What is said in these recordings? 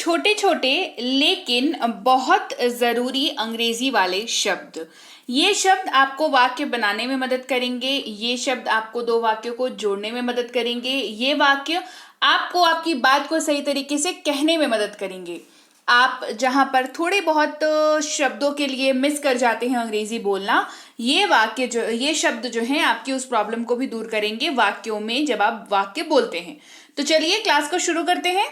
छोटे छोटे लेकिन बहुत ज़रूरी अंग्रेजी वाले शब्द। ये शब्द आपको वाक्य बनाने में मदद करेंगे। ये शब्द आपको दो वाक्यों को जोड़ने में मदद करेंगे। ये वाक्य आपको आपकी बात को सही तरीके से कहने में मदद करेंगे। आप जहां पर थोड़े बहुत शब्दों के लिए मिस कर जाते हैं अंग्रेजी बोलना, ये शब्द जो हैं आपकी उस प्रॉब्लम को भी दूर करेंगे वाक्यों में जब आप वाक्य बोलते हैं। तो चलिए क्लास को शुरू करते हैं।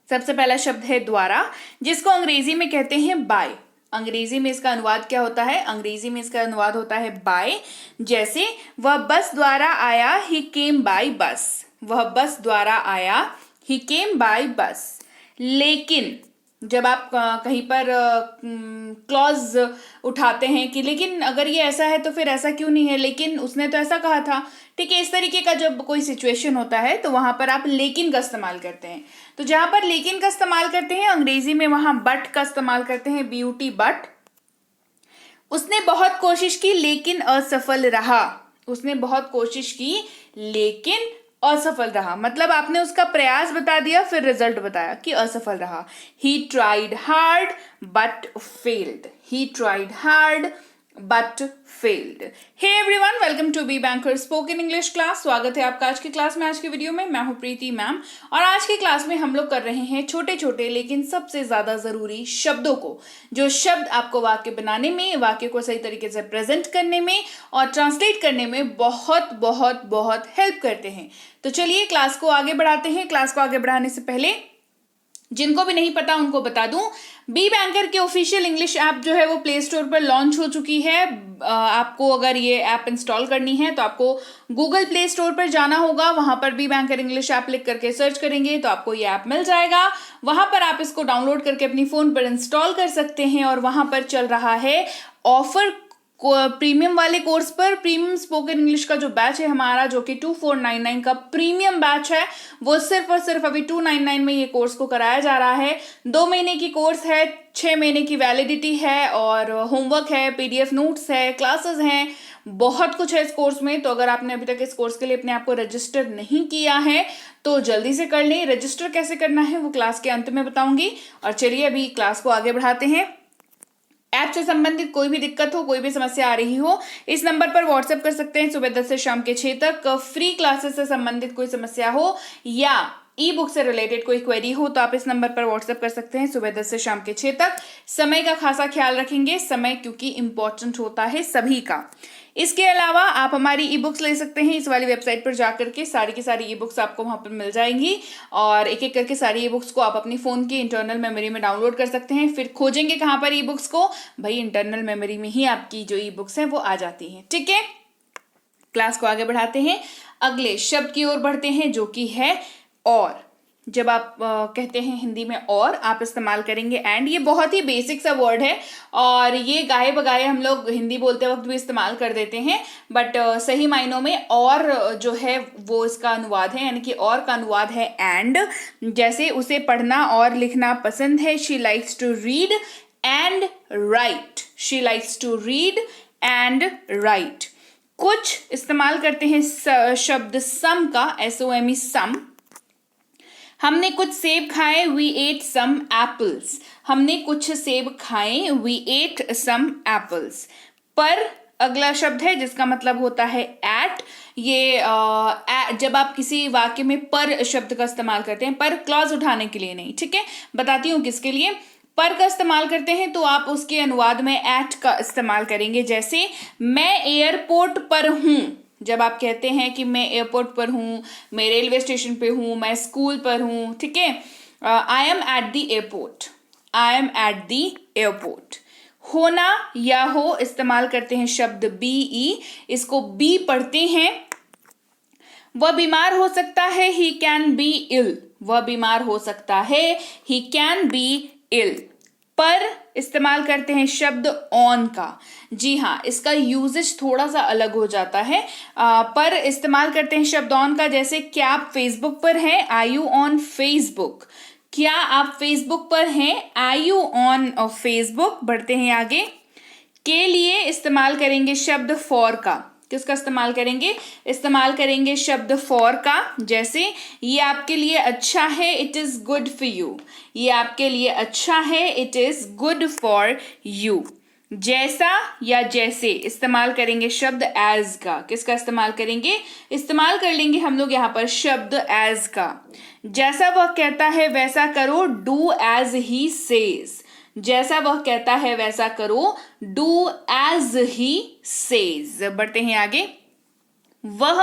सबसे पहला शब्द है द्वारा, जिसको अंग्रेजी में कहते हैं बाय। अंग्रेजी में इसका अनुवाद क्या होता है? अंग्रेजी में इसका अनुवाद होता है बाय। जैसे वह बस द्वारा आया, ही केम बाय बस। वह बस द्वारा आया, ही केम बाय बस। लेकिन जब आप कहीं पर क्लॉज उठाते हैं कि लेकिन अगर ये ऐसा है तो फिर ऐसा क्यों नहीं है, लेकिन उसने तो ऐसा कहा था, ठीक है, इस तरीके का जब कोई सिचुएशन होता है तो वहां पर आप लेकिन का इस्तेमाल करते हैं। तो जहां पर लेकिन का इस्तेमाल करते हैं अंग्रेजी में, वहां बट का इस्तेमाल करते हैं, ब्यूटी बट। उसने बहुत कोशिश की लेकिन असफल रहा। उसने बहुत कोशिश की लेकिन असफल रहा, मतलब आपने उसका प्रयास बता दिया फिर रिजल्ट बताया कि असफल रहा। He tried hard but failed. He tried hard but failed. Hey everyone, welcome to be banker spoken English class. स्वागत है आपका आज की क्लास में। आज की वीडियो में मैं हूं प्रीति मैम, और आज की क्लास में हम लोग कर रहे हैं छोटे छोटे लेकिन सबसे ज्यादा जरूरी शब्दों को, जो शब्द आपको वाक्य बनाने में, वाक्य को सही तरीके से प्रेजेंट करने में और ट्रांसलेट करने में बहुत बहुत बहुत हेल्प करते हैं। तो चलिए क्लास को आगे बढ़ाते हैं। क्लास को आगे बढ़ाने से पहले जिनको भी नहीं पता उनको बता दूं, बी बैंकर की ऑफिशियल इंग्लिश ऐप जो है वो प्ले स्टोर पर लॉन्च हो चुकी है। आपको अगर ये ऐप इंस्टॉल करनी है तो आपको गूगल प्ले स्टोर पर जाना होगा। वहां पर बी बैंकर इंग्लिश ऐप लिख करके सर्च करेंगे तो आपको ये ऐप मिल जाएगा। वहां पर आप इसको डाउनलोड करके अपनी फोन पर इंस्टॉल कर सकते हैं। और वहां पर चल रहा है ऑफर प्रीमियम वाले कोर्स पर। प्रीमियम स्पोकन इंग्लिश का जो बैच है हमारा, जो कि 2499 का प्रीमियम बैच है, वो सिर्फ और सिर्फ अभी 299 में ये कोर्स को कराया जा रहा है। 2 महीने की कोर्स है, 6 महीने की वैलिडिटी है, और होमवर्क है, पीडीएफ नोट्स है, क्लासेस हैं, बहुत कुछ है इस कोर्स में। तो अगर आपने अभी तक इस कोर्स के लिए अपने आप को रजिस्टर नहीं किया है तो जल्दी से कर लें। रजिस्टर कैसे करना है वो क्लास के अंत में बताऊंगी। और चलिए अभी क्लास को आगे बढ़ाते हैं। ऐप से संबंधित कोई भी दिक्कत हो, कोई भी समस्या आ रही हो, इस नंबर पर व्हाट्सएप कर सकते हैं। सुबह 10 से शाम के 6 तक। फ्री क्लासेस से संबंधित कोई समस्या हो या ई बुक से रिलेटेड कोई क्वेरी हो तो आप इस नंबर पर व्हाट्सएप कर सकते हैं सुबह 10 से शाम के 6 तक। समय का खासा ख्याल रखेंगे, समय क्योंकि इंपॉर्टेंट होता है सभी का। इसके अलावा आप हमारी ई बुक्स ले सकते हैं। इस वाली वेबसाइट पर जाकर के सारी की सारी ई बुक्स आपको वहां पर मिल जाएंगी, और एक एक करके सारी ई बुक्स को आप अपनी फोन की इंटरनल मेमोरी में डाउनलोड कर सकते हैं। फिर खोजेंगे कहां पर ई बुक्स को? भाई इंटरनल मेमोरी में ही आपकी जो ई बुक्स हैं वो आ जाती हैं। ठीक है, क्लास को आगे बढ़ाते हैं, अगले शब्द की ओर बढ़ते हैं, जो कि है और। जब आप कहते हैं हिंदी में और, आप इस्तेमाल करेंगे एंड। ये बहुत ही बेसिक सा वर्ड है और ये गाये बगाए हम लोग हिंदी बोलते वक्त भी इस्तेमाल कर देते हैं, बट सही मायनों में और जो है वो इसका अनुवाद है, यानी कि और का अनुवाद है एंड। जैसे उसे पढ़ना और लिखना पसंद है, she likes to read and write. She likes to read and write. कुछ इस्तेमाल करते हैं शब्द सम का, SOME सम। हमने कुछ सेब खाए, we ate some apples। हमने कुछ सेब खाए, we ate some apples। पर अगला शब्द है जिसका मतलब होता है एट। ये जब आप किसी वाक्य में पर शब्द का इस्तेमाल करते हैं, पर क्लॉज उठाने के लिए नहीं, ठीक है, बताती हूँ किसके लिए। पर का इस्तेमाल करते हैं तो आप उसके अनुवाद में एट का इस्तेमाल करेंगे। जैसे मैं एयरपोर्ट पर हूं। जब आप कहते हैं कि मैं एयरपोर्ट पर हूं, मैं रेलवे स्टेशन पे हूं, मैं स्कूल पर हूं, ठीक है, I am at the airport. I am at the airport. होना या हो इस्तेमाल करते हैं शब्द BE, इसको बी पढ़ते हैं। वह बीमार हो सकता है, ही कैन बी इल। वह बीमार हो सकता है, ही कैन बी इल। पर इस्तेमाल करते हैं शब्द ऑन का। जी हाँ, इसका यूजेज थोड़ा सा अलग हो जाता है। पर इस्तेमाल करते हैं शब्द ऑन का। जैसे क्या आप फेसबुक पर हैं, आर यू ऑन फेसबुक। क्या आप फेसबुक पर हैं, आर यू ऑन फेसबुक। बढ़ते हैं आगे। के लिए इस्तेमाल करेंगे शब्द फॉर का। किसका इस्तेमाल करेंगे? इस्तेमाल करेंगे शब्द फॉर का। जैसे ये आपके लिए अच्छा है, it is good for you. ये आपके लिए अच्छा है, it is good for you. जैसा या जैसे इस्तेमाल करेंगे शब्द एज का। किसका इस्तेमाल करेंगे? इस्तेमाल कर लेंगे हम लोग यहाँ पर शब्द एज का। जैसा वह कहता है वैसा करो, डू एज ही सेज। जैसा वह कहता है वैसा करो, डू एज ही सेज। बढ़ते हैं आगे। वह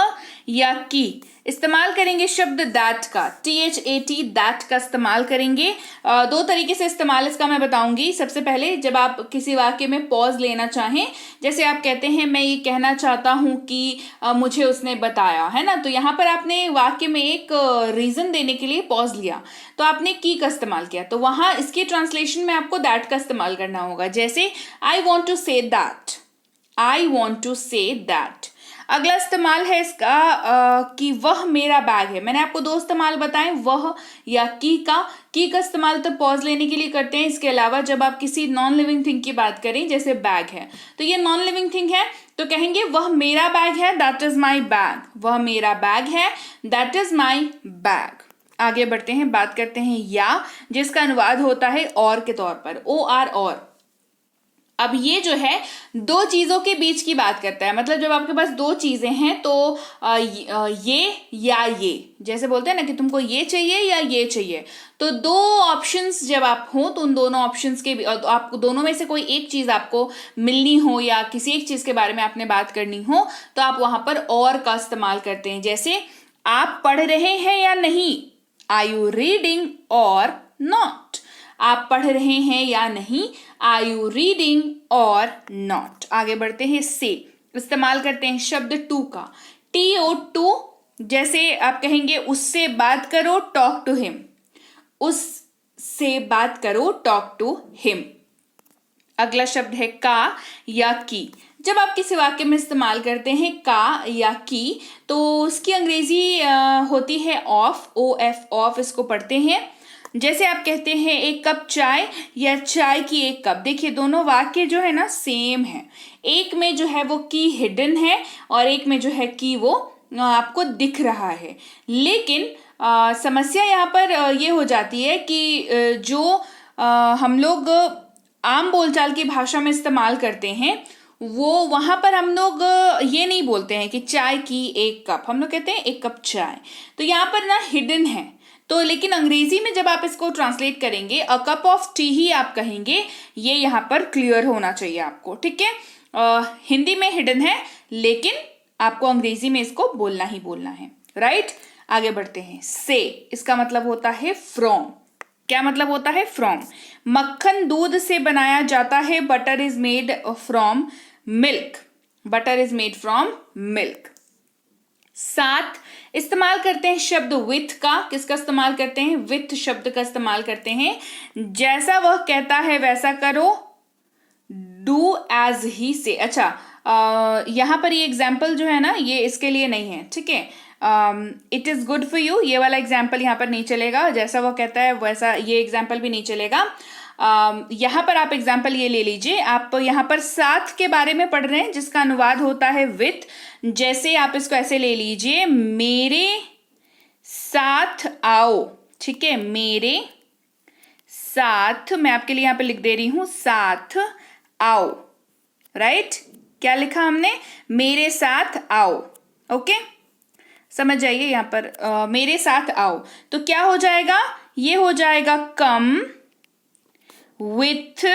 या की इस्तेमाल करेंगे शब्द दैट का, THAT, दैट का इस्तेमाल करेंगे। दो तरीके से इस्तेमाल इसका मैं बताऊंगी। सबसे पहले जब आप किसी वाक्य में पॉज लेना चाहें, जैसे आप कहते हैं मैं ये कहना चाहता हूं कि मुझे उसने बताया, है ना, तो यहाँ पर आपने वाक्य में एक रीजन देने के लिए पॉज लिया, तो आपने की का इस्तेमाल किया, तो वहां इसके ट्रांसलेशन में आपको दैट का इस्तेमाल करना होगा। जैसे I want to say that, I want to say that. अगला इस्तेमाल है इसका कि वह मेरा बैग है। मैंने आपको दो इस्तेमाल बताएं, वह या की का। की का इस्तेमाल तो पॉज लेने के लिए करते हैं। इसके अलावा जब आप किसी नॉन लिविंग थिंग की बात करें, जैसे बैग है, तो ये नॉन लिविंग थिंग है, तो कहेंगे वह मेरा बैग है, दैट इज माई बैग। वह मेरा बैग है, दैट इज माई बैग। आगे बढ़ते हैं, बात करते हैं या, जिसका अनुवाद होता है और के तौर पर, OR और। अब ये जो है दो चीजों के बीच की बात करता है। मतलब जब आपके पास दो चीजें हैं तो ये या ये, जैसे बोलते हैं ना कि तुमको ये चाहिए या ये चाहिए, तो दो ऑप्शंस जब आप हो तो उन दोनों ऑप्शंस के आपको दोनों में से कोई एक चीज आपको मिलनी हो या किसी एक चीज के बारे में आपने बात करनी हो, तो आप वहां पर और का इस्तेमाल करते हैं। जैसे आप पढ़ रहे हैं या नहीं, आर यू रीडिंग और नॉट। आप पढ़ रहे हैं या नहीं, आर यू रीडिंग और नॉट। आगे बढ़ते हैं, से इस्तेमाल करते हैं शब्द टू का, TO टू। जैसे आप कहेंगे उससे बात करो, टॉक टू हिम। उससे बात करो, टॉक टू हिम। अगला शब्द है का या की। जब आप किसी वाक्य में इस्तेमाल करते हैं का या की, तो उसकी अंग्रेजी होती है ऑफ, OF, ऑफ इसको पढ़ते हैं। जैसे आप कहते हैं एक कप चाय या चाय की एक कप। देखिए दोनों वाक्य जो है ना सेम है। एक में जो है वो की हिडन है और एक में जो है की वो आपको दिख रहा है। लेकिन समस्या यहाँ पर ये हो जाती है कि जो हम लोग आम बोलचाल की भाषा में इस्तेमाल करते हैं, वो वहां पर हम लोग ये नहीं बोलते हैं कि चाय की एक कप, हम लोग कहते हैं एक कप चाय। तो यहाँ पर ना हिडन है, तो लेकिन अंग्रेजी में जब आप इसको ट्रांसलेट करेंगे, अ कप ऑफ टी ही आप कहेंगे। ये यहाँ पर क्लियर होना चाहिए आपको, ठीक है। हिंदी में हिडन है, लेकिन आपको अंग्रेजी में इसको बोलना ही बोलना है, राइट। आगे बढ़ते हैं, से इसका मतलब होता है फ्रॉम। क्या मतलब होता है? फ्रॉम। मक्खन दूध से बनाया जाता है, butter is made from milk. Butter is made from milk. साथ इस्तेमाल करते हैं शब्द विथ का। किसका इस्तेमाल करते हैं? विथ शब्द का इस्तेमाल करते हैं। जैसा वह कहता है वैसा करो, डू एज ही से। अच्छा, यहां पर ये एग्जाम्पल जो है ना, ये इसके लिए नहीं है, ठीक है। It is good for you, ये वाला एग्जाम्पल यहाँ पर नहीं चलेगा। जैसा वह कहता है वैसा, ये एग्जाम्पल भी नहीं चलेगा। यहाँ पर आप एग्जाम्पल ये ले लीजिए। आप यहाँ पर साथ के बारे में पढ़ रहे हैं, जिसका अनुवाद होता है विथ। जैसे आप इसको ऐसे ले लीजिए, मेरे साथ आओ, ठीक है। मेरे साथ, मैं आपके लिए यहाँ पे लिख दे रही हूं, साथ आओ, राइट। क्या लिखा हमने? मेरे साथ आओ, ओके। समझ जाइए यहाँ पर मेरे साथ आओ, तो क्या हो जाएगा? ये हो जाएगा कम विथ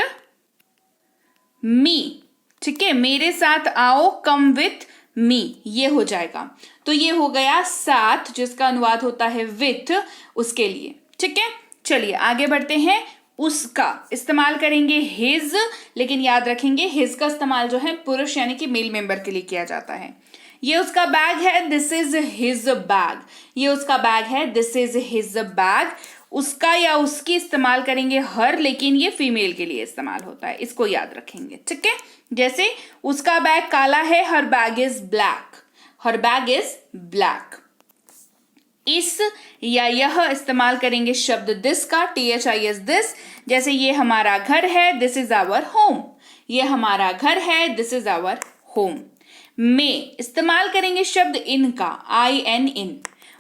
मी, ठीक है। मेरे साथ आओ, कम विथ मी, ये हो जाएगा। तो ये हो गया साथ, जिसका अनुवाद होता है विथ, उसके लिए, ठीक है। चलिए आगे बढ़ते हैं। उसका इस्तेमाल करेंगे हिज, लेकिन याद रखेंगे हिज का इस्तेमाल जो है पुरुष यानी कि मेल मेंबर के लिए किया जाता है। ये उसका बैग है, दिस इज हिज बैग। ये उसका बैग है, दिस इज हिज बैग। उसका या उसकी इस्तेमाल करेंगे हर, लेकिन ये फीमेल के लिए इस्तेमाल होता है, इसको याद रखेंगे, ठीक है। जैसे उसका बैग काला है, her bag is black. Her bag is black. इस या यह इस्तेमाल करेंगे शब्द दिस का, THIS, दिस। जैसे ये हमारा घर है, दिस इज आवर होम। ये हमारा घर है, दिस इज आवर होम। में इस्तेमाल करेंगे शब्द इन का, IN इन।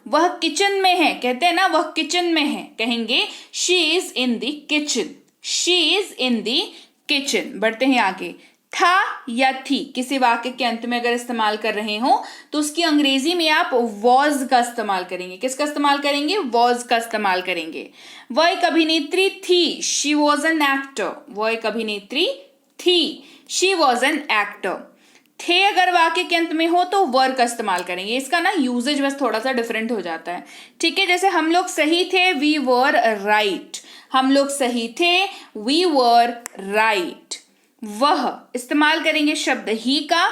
वह किचन में है, कहते हैं ना वह किचन में है, कहेंगे she is in the kitchen, she is in the kitchen. बढ़ते हैं आगे। था या थी किसी वाक्य के अंत में अगर इस्तेमाल कर रहे हो तो उसकी अंग्रेजी में आप वॉज का इस्तेमाल करेंगे। किसका इस्तेमाल करेंगे? वॉज का इस्तेमाल करेंगे। वह एक अभिनेत्री थी, शी वॉज एन एक्टर, वह एक अभिनेत्री थी, शी वॉज एन एक्टर। थे अगर वाक्य के अंत में हो तो वर का इस्तेमाल करेंगे। इसका ना यूजेज बस थोड़ा सा डिफरेंट हो जाता है, ठीक है। जैसे हम लोग सही थे, वी वर राइट, हम लोग सही थे, वी वर राइट। वह इस्तेमाल करेंगे शब्द ही का,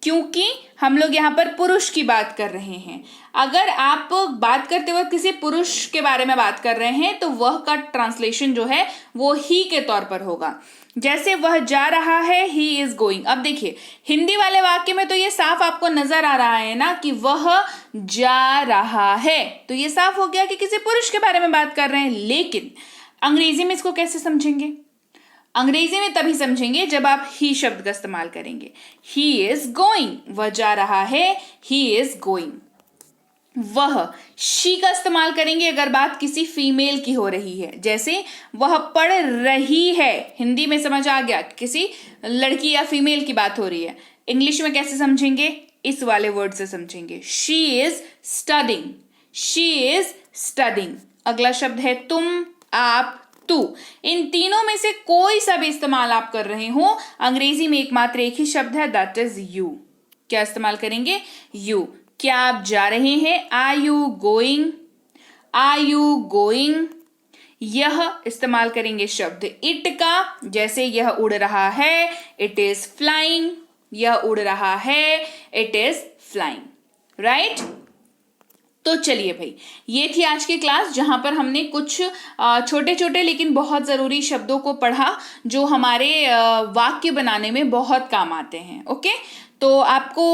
क्योंकि हम लोग यहाँ पर पुरुष की बात कर रहे हैं। अगर आप बात करते वक्त किसी पुरुष के बारे में बात कर रहे हैं तो वह का ट्रांसलेशन जो है वो ही के तौर पर होगा। जैसे वह जा रहा है, ही इज गोइंग। अब देखिए हिंदी वाले वाक्य में तो ये साफ आपको नजर आ रहा है ना कि वह जा रहा है, तो ये साफ हो गया कि किसी पुरुष के बारे में बात कर रहे हैं। लेकिन अंग्रेजी में इसको कैसे समझेंगे? अंग्रेजी में तभी समझेंगे जब आप ही शब्द का इस्तेमाल करेंगे। ही इज गोइंग, वह जा रहा है, ही इज गोइंग। वह शी का इस्तेमाल करेंगे अगर बात किसी फीमेल की हो रही है। जैसे वह पढ़ रही है, हिंदी में समझ आ गया किसी लड़की या फीमेल की बात हो रही है। इंग्लिश में कैसे समझेंगे? इस वाले वर्ड से समझेंगे, she is studying, she is studying. अगला शब्द है तुम, आप, तू। इन तीनों में से कोई सा भी इस्तेमाल आप कर रहे हो, अंग्रेजी में एकमात्र एक ही शब्द है, दैट इज यू। क्या इस्तेमाल करेंगे? यू। क्या आप जा रहे हैं? Are you going, are you going. यह इस्तेमाल करेंगे शब्द इट का, जैसे यह उड़ रहा है, इट इज फ्लाइंग, यह उड़ रहा है, इट इज फ्लाइंग। राइट? तो चलिए भाई, ये थी आज की क्लास जहां पर हमने कुछ छोटे छोटे लेकिन बहुत ज़रूरी शब्दों को पढ़ा जो हमारे वाक्य बनाने में बहुत काम आते हैं। ओके, तो आपको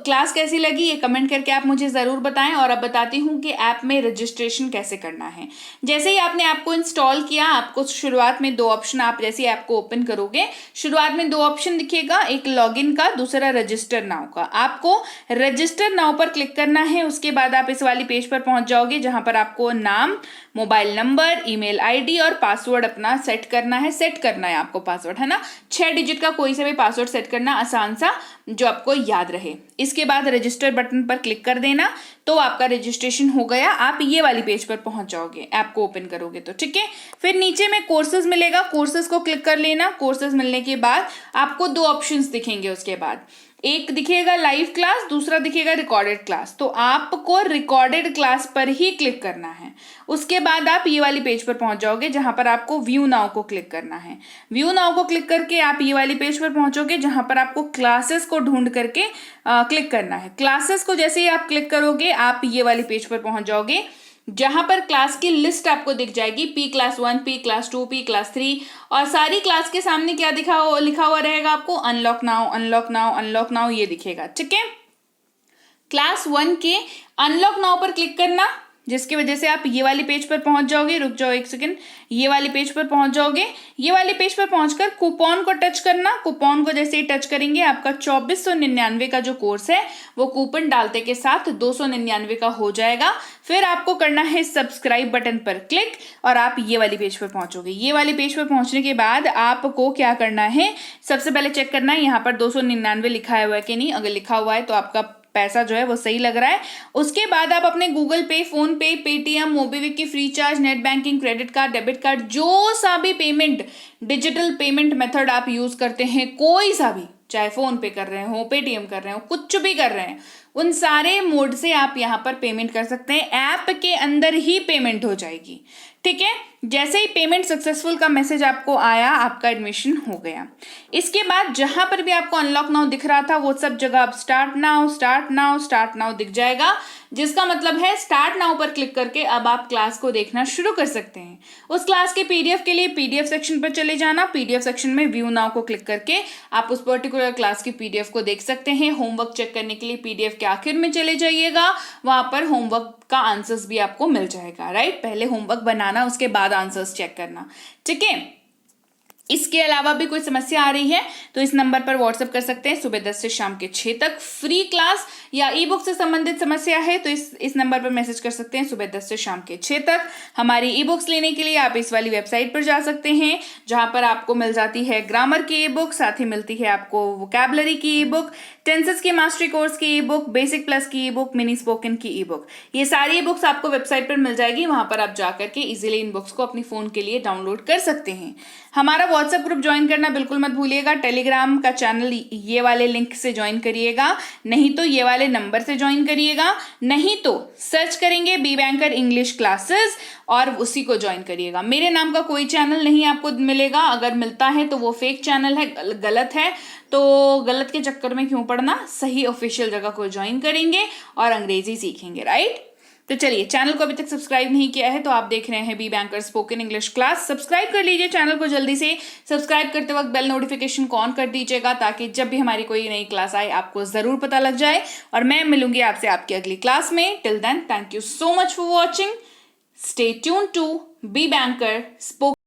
क्लास कैसी लगी ये कमेंट करके आप मुझे ज़रूर बताएं। और अब बताती हूँ कि ऐप में रजिस्ट्रेशन कैसे करना है। जैसे ही आपने ऐप को इंस्टॉल किया, आपको शुरुआत में दो ऑप्शन, आप जैसे ऐप को ओपन करोगे शुरुआत में दो ऑप्शन दिखेगा, एक लॉगिन का, दूसरा रजिस्टर नाउ का। आपको रजिस्टर नाउ पर क्लिक करना है। उसके बाद आप इस वाली पेज पर पहुंच जाओगे जहां पर आपको नाम, मोबाइल नंबर, ईमेल आईडी और पासवर्ड अपना सेट करना है। सेट करना है आपको पासवर्ड, है ना, 6 डिजिट का कोई सा भी पासवर्ड सेट करना, आसान सा जो आपको याद रहे। इसके बाद रजिस्टर बटन पर क्लिक कर देना, तो आपका रजिस्ट्रेशन हो गया। आप ये वाली पेज पर पहुंच जाओगे ऐप को ओपन करोगे तो, ठीक है। फिर नीचे में कोर्सेज मिलेगा, कोर्सेज को क्लिक कर लेना। कोर्सेज मिलने के बाद आपको दो ऑप्शंस दिखेंगे। उसके बाद एक दिखेगा लाइव क्लास, दूसरा दिखेगा रिकॉर्डेड क्लास। तो आपको रिकॉर्डेड क्लास पर ही क्लिक करना है। उसके बाद आप ये वाली पेज पर पहुंच जाओगे जहां पर आपको व्यू नाउ को क्लिक करना है। व्यू नाउ को क्लिक करके आप ये वाली पेज पर पहुंचोगे जहां पर आपको क्लासेस को ढूंढ करके क्लिक करना है। क्लासेस को जैसे ही आप क्लिक करोगे आप ये वाली पेज पर पहुंच जाओगे जहां पर क्लास की लिस्ट आपको दिख जाएगी, P class 1, P class 2, P class 3। और सारी क्लास के सामने क्या लिखा हुआ रहेगा आपको? Unlock now, unlock now, unlock now, ये दिखेगा, ठीक है। क्लास 1 के अनलॉक नाउ पर क्लिक करना, जिसकी वजह से आप ये वाली पेज पर पहुंच जाओगे। रुक जाओ एक सेकंड, ये वाली पेज पर पहुंच जाओगे। ये वाली पेज पर पहुंचकर कूपन को टच करना। कूपन को जैसे ही टच करेंगे आपका 2499 का जो कोर्स है वो कूपन डालते के साथ 299 का हो जाएगा। फिर आपको करना है सब्सक्राइब बटन पर क्लिक और आप ये वाली पेज पर पहुंचोगे। ये वाली पेज पर पहुंचने के बाद आपको क्या करना है, सबसे पहले चेक करना है यहाँ पर 299 लिखा हुआ है कि नहीं। अगर लिखा हुआ है तो आपका पैसा जो है वो सही लग रहा है। उसके बाद आप अपने गूगल पे, फोन पे, पेटीएम, मोबीक्विक की free charge, net banking, credit card, debit card, जो सा भी पेमेंट डिजिटल पेमेंट मेथड आप यूज करते हैं, कोई सा भी, चाहे फोन पे कर रहे हो, पेटीएम कर रहे हो, कुछ भी कर रहे हैं, उन सारे मोड से आप यहाँ पर पेमेंट कर सकते हैं। ऐप के अंदर ही पेमेंट हो जाएगी, ठीक है। जैसे ही पेमेंट सक्सेसफुल का मैसेज आपको आया, आपका एडमिशन हो गया। इसके बाद जहां पर भी आपको अनलॉक नाउ दिख रहा था वो सब जगह आप start now, start now, start now दिख जाएगा, जिसका मतलब है स्टार्ट नाउ पर क्लिक करके अब आप क्लास को देखना शुरू कर सकते हैं। उस क्लास के पीडीएफ के लिए पीडीएफ सेक्शन पर चले जाना। पीडीएफ सेक्शन में व्यू नाउ को क्लिक करके आप उस पर्टिकुलर क्लास की पीडीएफ को देख सकते हैं। होमवर्क चेक करने के लिए पीडीएफ के आखिर में चले जाइएगा, वहां पर होमवर्क का आंसर्स भी आपको मिल जाएगा। राइट, पहले होमवर्क बनाना, उसके बाद आंसर्स चेक करना, ठीक है। इसके अलावा भी कोई समस्या आ रही है तो इस नंबर पर व्हाट्सएप कर सकते हैं। सुबह 10 से शाम के 6 तक फ्री क्लास या ई बुक से संबंधित समस्या है तो इस नंबर पर मैसेज कर सकते हैं सुबह 10 से शाम के 6 तक। हमारी ई बुक्स लेने के लिए आप इस वाली वेबसाइट पर जा सकते हैं जहां पर आपको मिल जाती है ग्रामर की ई बुक, साथ ही मिलती है आपको वोकैबुलरी की ई बुक, टेंसेस के मास्टरी कोर्स की ई बुक, बेसिक प्लस की ई बुक, मिनी स्पोकन की ई बुक। ये सारी ई बुक्स आपको वेबसाइट पर मिल जाएगी, वहां पर आप जाकर के इजीली इन बुक्स को अपनी फोन के लिए डाउनलोड कर सकते हैं। हमारा व्हाट्सएप ग्रुप ज्वाइन करना बिल्कुल मत भूलिएगा। टेलीग्राम का चैनल ये वाले लिंक से ज्वाइन करिएगा, नहीं तो ये वाले नंबर से ज्वाइन करिएगा, नहीं तो सर्च करेंगे बी बैंकर इंग्लिश क्लासेस और उसी को ज्वाइन करिएगा। मेरे नाम का कोई चैनल नहीं आपको मिलेगा, अगर मिलता है तो वो फेक चैनल है, गलत है, तो गलत के चक्कर में क्यों पड़ना, सही ऑफिशियल जगह को ज्वाइन करेंगे और अंग्रेजी सीखेंगे, राइट। तो चलिए, चैनल को अभी तक सब्सक्राइब नहीं किया है तो आप देख रहे हैं be banker spoken English class, subscribe कर लीजिए चैनल को जल्दी से। सब्सक्राइब करते वक्त बेल नोटिफिकेशन को ऑन कर दीजिएगा ताकि जब भी हमारी कोई नई क्लास आए आपको जरूर पता लग जाए। और मैं मिलूंगी आपसे आपकी अगली क्लास में। Till then, thank you so much for watching. Stay tune to be banker spoken